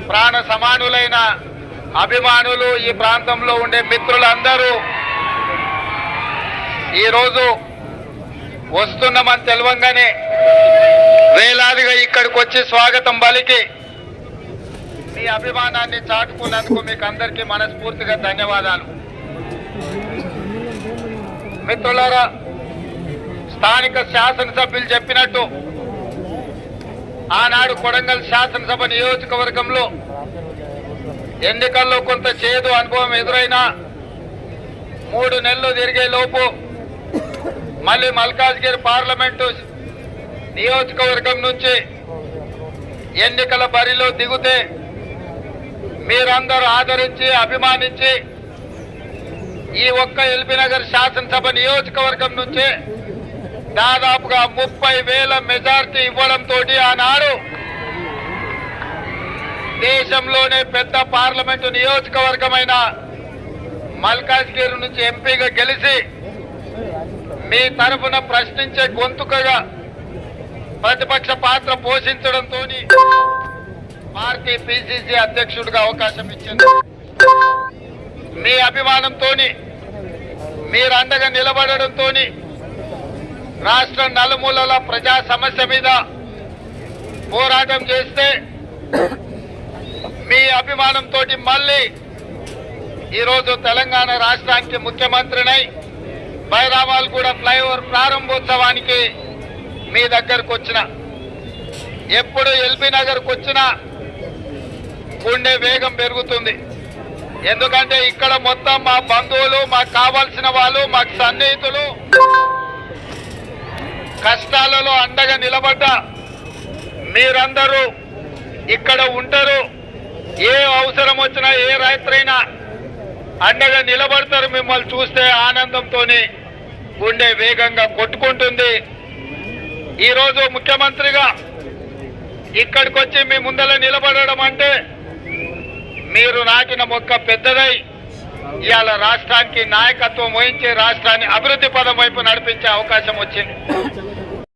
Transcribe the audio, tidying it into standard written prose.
ప్రాణ సమానులైన అభిమానులు, ఈ ప్రాంతంలో ఉండే మిత్రులందరూ ఈరోజు వస్తున్నామని తెలవంగానే వేలాదిగా ఇక్కడికి వచ్చి స్వాగతం పలికి మీ అభిమానాన్ని చాటుకున్నందుకు మీకు అందరికీ మనస్ఫూర్తిగా ధన్యవాదాలు. మిత్రులారా, స్థానిక శాసనసభ్యులు చెప్పినట్టు ఆనాడు కొడంగల్ శాసనసభ నియోజకవర్గంలో ఎన్నికల్లో కొంత చేదు అనుభవం ఎదురైనా 3 నెలలు తిరిగే లోపు మళ్ళీ మల్కాజ్గిరి పార్లమెంటు నియోజకవర్గం నుంచి ఎన్నికల బరిలో దిగుతే మీరందరూ ఆదరించి అభిమానించి ఈ ఒక్క ఎల్బీనగర్ శాసనసభ నియోజకవర్గం నుంచి దాదాపుగా 30,000 మెజార్టీ ఇవ్వడంతో ఆనాడు దేశంలోనే పెద్ద పార్లమెంటు నియోజకవర్గమైన మల్కాజ్గిరి నుంచి ఎంపీగా గెలిచి మీ తరఫున ప్రశ్నించే గొంతుకగా ప్రతిపక్ష పాత్ర పోషించడంతో పార్టీ పిసిసి అధ్యక్షుడిగా అవకాశం ఇచ్చింది. మీ అభిమానంతో మీరు అండగా నిలబడడంతో రాష్ట్ర నలుమూలల ప్రజా సమస్య మీద పోరాటం చేస్తే మీ అభిమానంతో మళ్ళీ ఈరోజు తెలంగాణ రాష్ట్రానికి ముఖ్యమంత్రినై బైరామాల్గూడ ఫ్లైఓవర్ ప్రారంభోత్సవానికి మీ దగ్గరకు వచ్చిన, ఎప్పుడు ఎల్బీ నగర్కు వచ్చినా గుండె వేగం పెరుగుతుంది. ఎందుకంటే ఇక్కడ మొత్తం మా బంధువులు, మాకు కావాల్సిన వాళ్ళు, మాకు సన్నిహితులు కష్టాలలో అండగా నిలబడ్డ మీరందరూ ఇక్కడ ఉంటారు. ఏ అవసరం వచ్చినా ఏ రైతులైనా అండగా నిలబడతారు. మిమ్మల్ని చూస్తే ఆనందంతో గుండె వేగంగా కొట్టుకుంటుంది. ఈరోజు ముఖ్యమంత్రిగా ఇక్కడికి వచ్చి మీ ముందర నిలబడడం అంటే మీరు నాటిన మొక్క పెద్దదై ఇవాళ రాష్ట్రానికి నాయకత్వం వహించి రాష్ట్రాన్ని అభివృద్ధి పదం వైపు నడిపించే అవకాశం వచ్చింది.